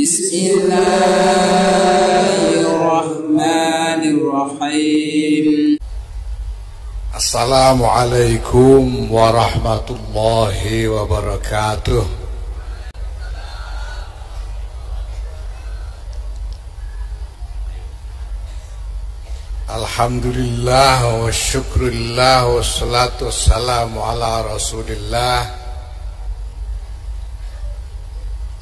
Bismillahirrahmanirrahim. Assalamualaikum warahmatullahi wabarakatuh. Alhamdulillah wa syukurillah wa salatu wassalamu ala rasulillah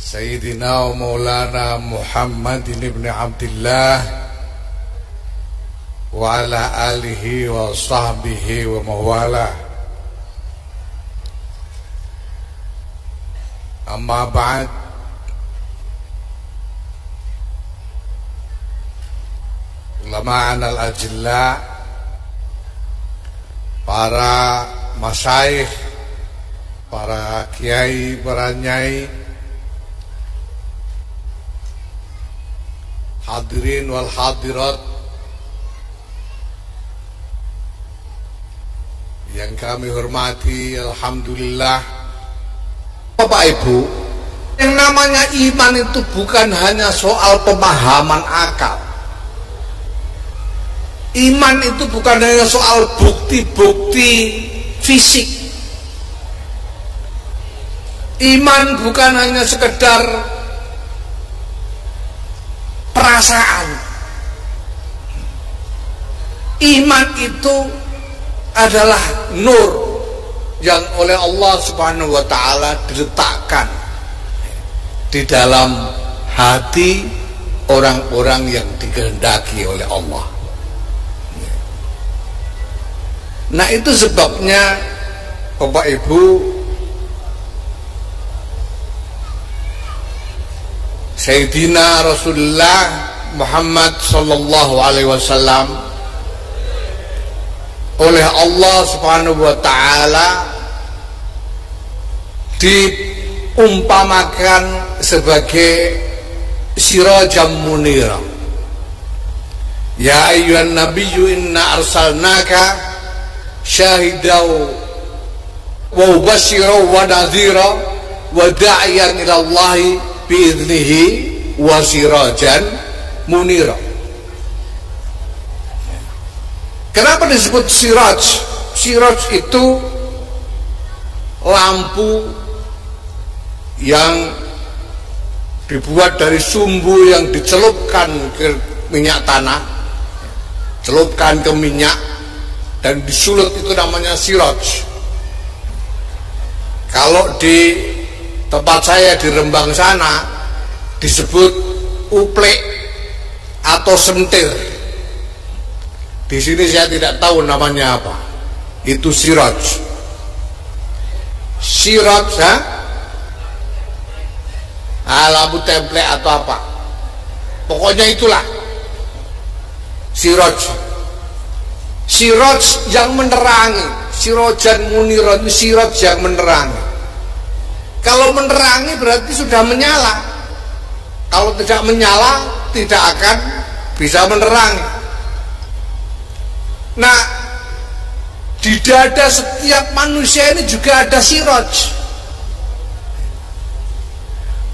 Sayyidina wa maulana Muhammadin ibn Abdillah wa ala alihi wa sahbihi wa mawala. Amma ba'd. Ulama'an al-ajilla, para masyayikh, para kiai, para nyai, hadirin wal hadirat yang kami hormati, alhamdulillah. Bapak Ibu, yang namanya iman itu bukan hanya soal pemahaman akal. Iman itu bukan hanya soal bukti-bukti fisik. Iman bukan hanya sekedar perasaan. Iman itu adalah nur yang oleh Allah Subhanahu wa taala diletakkan di dalam hati orang-orang yang dikehendaki oleh Allah. Nah, itu sebabnya Bapak Ibu, Sayyidina Rasulullah Muhammad sallallahu alaihi wasallam oleh Allah Subhanahu wa taala diumpamakan sebagai sirajam munira. Ya ayyuhan nabiyyu inna arsalnaka syahidaw wa mubasysyiran wa nadhira wa da'iyan ila Allah bi'idnihi wa sirajan munira. Kenapa disebut siraj? Siraj itu lampu yang dibuat dari sumbu yang dicelupkan ke minyak tanah, celupkan ke minyak dan disulut, itu namanya siraj. Kalau di tempat saya di Rembang sana disebut uplek atau sentir. Di sini saya tidak tahu namanya apa. Itu siraj. Siraj, lampu template atau apa. Pokoknya itulah siraj. Siraj yang menerangi, sirajan muniran, siraj yang menerangi. Kalau menerangi berarti sudah menyala. Kalau tidak menyala, tidak akan bisa menerangi. Nah, di dada setiap manusia ini juga ada siraj.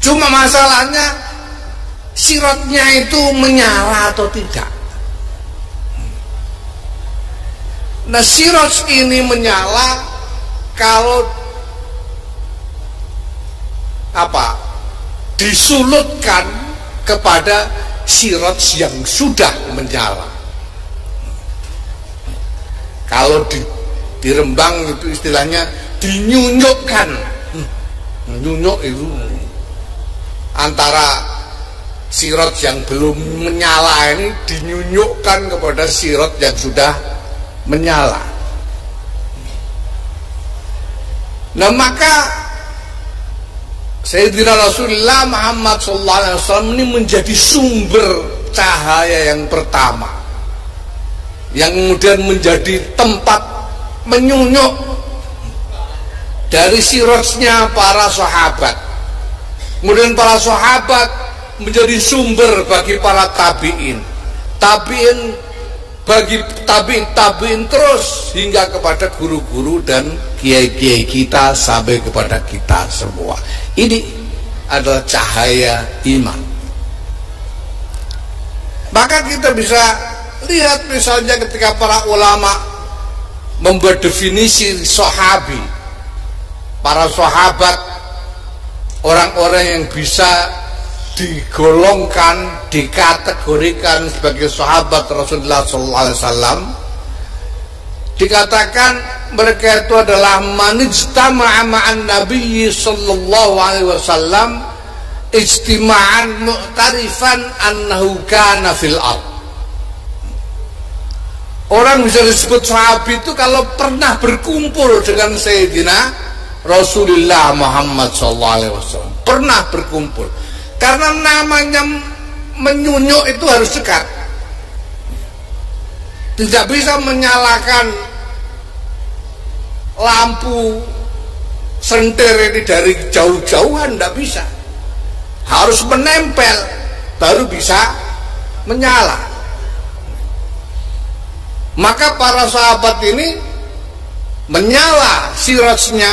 Cuma masalahnya sirajnya itu menyala atau tidak. Nah, siraj ini menyala kalau disulutkan kepada siraj yang sudah menyala. Kalau di Rembang itu istilahnya dinyunyukkan. Nyunyuk itu antara siraj yang belum menyala ini dinyunyukkan kepada siraj yang sudah menyala. Nah, maka Sayyidina Rasulullah Muhammad sallallahu alaihi wasallam ini menjadi sumber cahaya yang pertama, yang kemudian menjadi tempat menyunyuk dari sirajnya para sahabat. Kemudian para sahabat menjadi sumber bagi para tabi'in, tabi'in bagi tabi'in terus hingga kepada guru-guru dan kiai-kiai kita sampai kepada kita semua. Ini adalah cahaya iman. Maka kita bisa lihat misalnya ketika para ulama membuat definisi sahabi, para sahabat, orang-orang yang bisa digolongkan, dikategorikan sebagai sahabat Rasulullah SAW, dikatakan mereka itu adalah man ijtama'a ma'an nabiyyi sallallahu alaihi wasallam ijtima'an mu'tarifan annahu kana fil ard. Orang bisa disebut sahabat itu kalau pernah berkumpul dengan Sayyidina Rasulullah Muhammad sallallahu alaihi wasallam, pernah berkumpul. Karena namanya menyunyuk itu harus dekat. Tidak bisa menyalakan lampu sentir ini dari jauh-jauhan, tidak bisa. Harus menempel baru bisa menyala. Maka para sahabat ini menyala sirajnya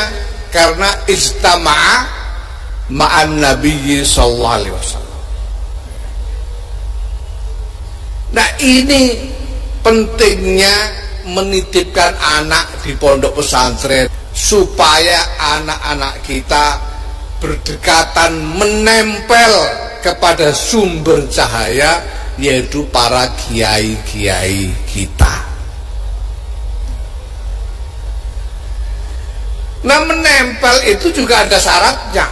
karena ijtama'a ma'an nabiyyi sallallahu alaihi wasallam. Nah, ini pentingnya menitipkan anak di pondok pesantren supaya anak-anak kita berdekatan, menempel kepada sumber cahaya, yaitu para kiai-kiai kita. Nah, menempel itu juga ada syaratnya.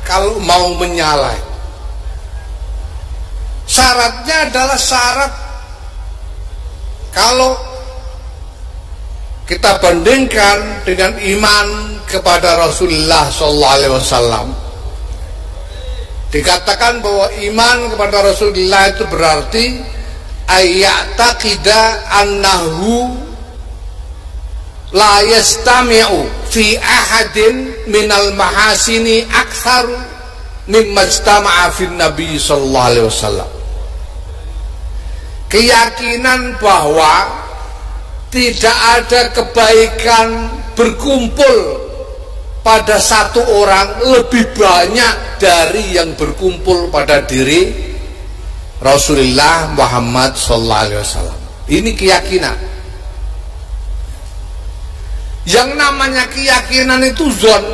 Kalau mau menyala, syaratnya adalah syarat, kalau kita bandingkan dengan iman kepada Rasulullah SAW, dikatakan bahwa iman kepada Rasulullah itu berarti ayya'taqida annahu la yastami'u fi ahadin minal mahasini aktsaru mimma ijtama'a fin nabi sallallahu alaihi wasallam. Keyakinan bahwa tidak ada kebaikan berkumpul pada satu orang lebih banyak dari yang berkumpul pada diri Rasulullah Muhammad sallallahu alaihi wasallam. Ini keyakinan. Yang namanya keyakinan itu zon.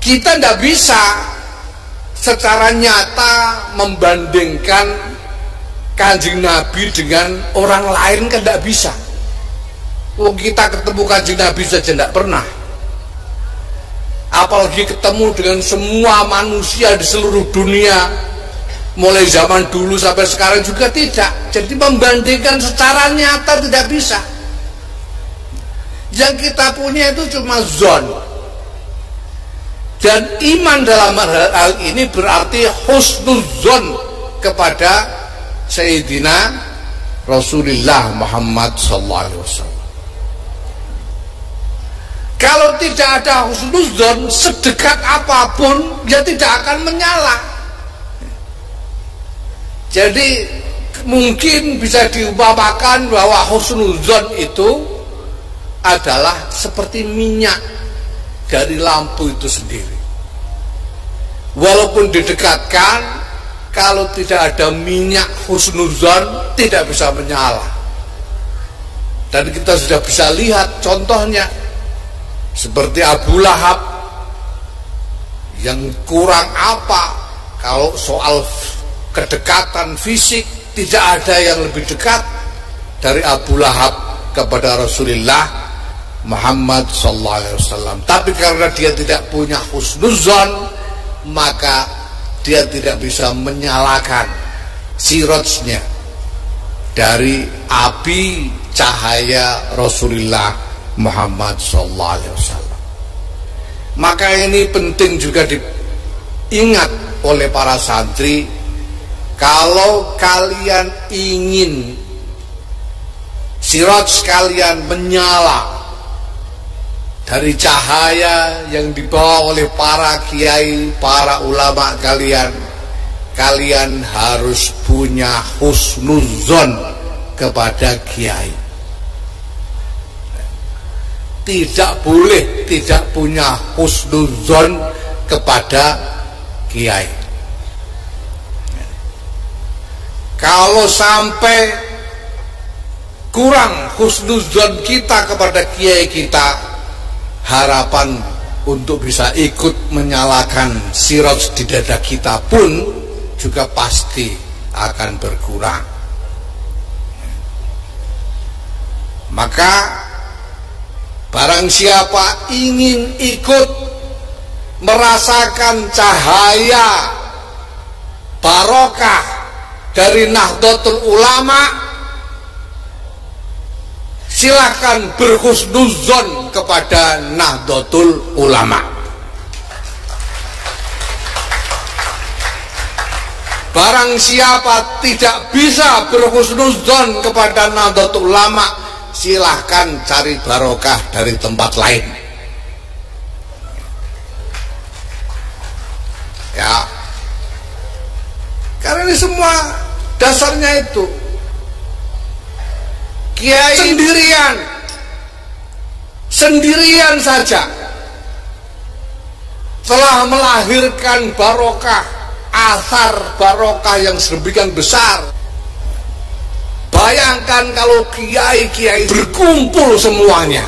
Kita tidak bisa secara nyata membandingkan Kanjeng Nabi dengan orang lain, kan tidak bisa. Oh, kita ketemu Kanjeng Nabi saja tidak pernah, apalagi ketemu dengan semua manusia di seluruh dunia, mulai zaman dulu sampai sekarang juga tidak. Jadi membandingkan secara nyata tidak bisa. Yang kita punya itu cuma zon. Dan iman dalam hal ini berarti husnuzon kepada Sayyidina Rasulullah Muhammad SAW. Kalau tidak ada husnuzon, sedekat apapun dia tidak akan menyala. Jadi mungkin bisa diumpamakan bahwa husnuzon itu adalah seperti minyak dari lampu itu sendiri. Walaupun didekatkan, kalau tidak ada minyak husnuzon tidak bisa menyala. Dan kita sudah bisa lihat contohnya, seperti Abu Lahab, yang kurang apa kalau soal kedekatan fisik, tidak ada yang lebih dekat dari Abu Lahab kepada Rasulullah Muhammad SAW. Tapi karena dia tidak punya husnuzon, maka dia tidak bisa menyalakan sirajnya dari api cahaya Rasulullah Muhammad SAW. Maka ini penting juga diingat oleh para santri. Kalau kalian ingin siraj kalian menyala dari cahaya yang dibawa oleh para kiai, para ulama kalian, kalian harus punya husnuzon kepada kiai. Tidak boleh tidak punya husnuzon kepada kiai. Kalau sampai kurang husnuzon kita kepada kiai kita, harapan untuk bisa ikut menyalakan siraj di dada kita pun juga pasti akan berkurang. Maka barang siapa ingin ikut merasakan cahaya barokah dari Nahdlatul Ulama, silakan berhusnuzon kepada Nahdlatul Ulama. Barang siapa tidak bisa berhusnuzon kepada Nahdlatul Ulama, silahkan cari barokah dari tempat lain. Ya, karena ini semua dasarnya itu kiai sendirian saja telah melahirkan barokah, asar barokah yang sedemikian besar. Bayangkan kalau kiai-kiai berkumpul semuanya,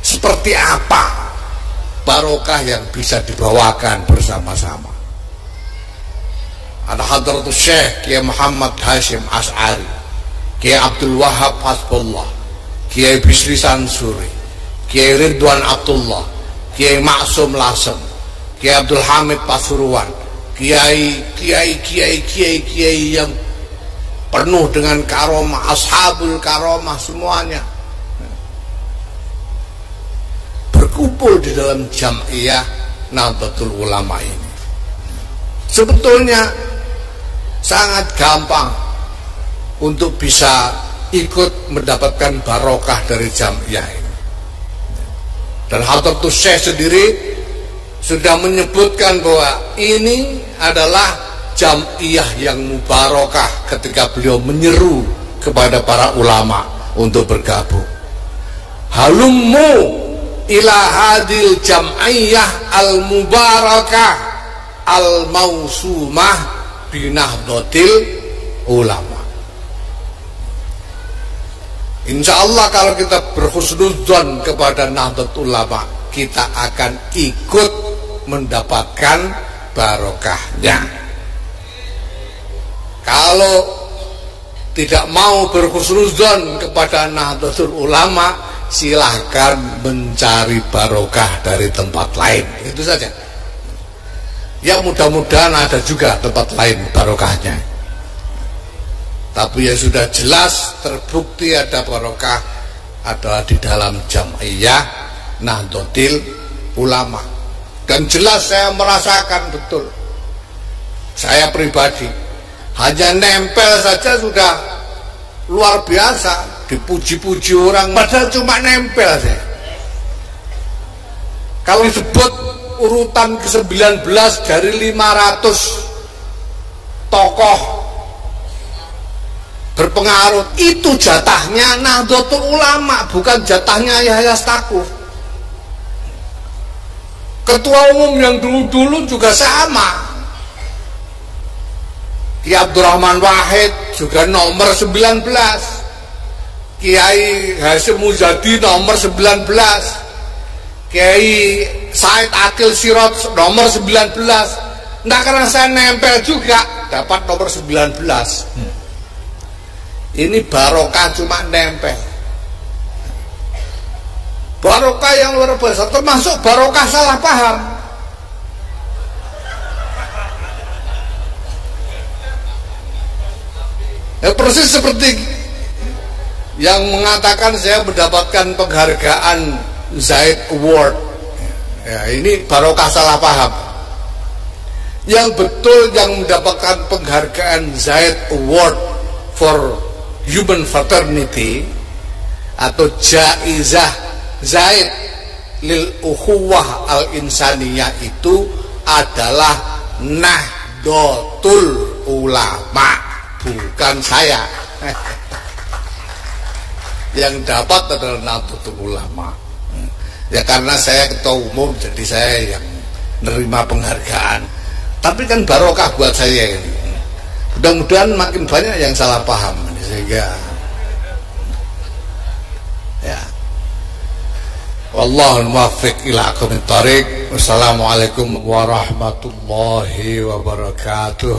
seperti apa barokah yang bisa dibawakan bersama-sama. Ada Hadratus Syekh Kiai Muhammad Hashim Ash'ari, Kiai Abdul Wahab Hasbullah, Kiai Bisri Sansuri, Kiai Ridwan Abdullah, Kiai Maksum Lasem, Kiai Abdul Hamid Pasuruan, kiai yang penuh dengan karomah, ashabul karomah semuanya berkumpul di dalam Jam'iyah Nahdlatul Ulama ini. Sebetulnya sangat gampang untuk bisa ikut mendapatkan barokah dari Jam'iyah ini. Dan Hadratus Syekh sendiri sudah menyebutkan bahwa ini adalah Jam'iyah yang mubarakah ketika beliau menyeru kepada para ulama untuk bergabung. Halummu ila hadil jam'iyah al-mubarakah al-mausumah binahdlatil ulama. Insya Allah kalau kita berhusnudzon kepada Nahdlatul Ulama, kita akan ikut mendapatkan barokahnya. Kalau tidak mau berhusnudzon kepada Nahdlatul Ulama, silahkan mencari barokah dari tempat lain. Itu saja. Ya mudah-mudahan ada juga tempat lain barokahnya. Tapi ya sudah jelas terbukti ada barokah adalah di dalam Jam'iyah Nahdlatul Ulama. Dan jelas saya merasakan betul. Saya pribadi hanya nempel saja sudah luar biasa, dipuji-puji orang, padahal cuma nempel saja. Kalau disebut urutan ke-19 dari 500 tokoh berpengaruh, itu jatahnya Nahdlatul Ulama, bukan jatahnya Yahya Stakuf. Ketua umum yang dulu-dulu juga sama, Kiai Abdurrahman Wahid juga nomor 19, Kiai Hasyim Muzadi nomor 19, Kiai Said Akil Sirot nomor 19. Nah, karena saya nempel juga dapat nomor 19. Ini barokah cuma nempel. Barokah yang luar biasa, termasuk barokah salah paham. Ya, persis seperti yang mengatakan saya mendapatkan penghargaan Zaid Award. Ya, ini barokah salah paham. Yang betul yang mendapatkan penghargaan Zaid Award for Human Fraternity atau Jaizah Zaid lil Ukhuwah al Insaniyah itu adalah Nahdlatul Ulama, bukan saya. Yang dapat adalah Nahdlatul Ulama. Ya karena saya ketua umum, jadi saya yang menerima penghargaan. Tapi kan barokah buat saya ini. Mudah-mudahan makin banyak yang salah paham sehingga ya. Wallahul muwaffiq ila aqwamit thoriq. Wassalamualaikum warahmatullahi wabarakatuh.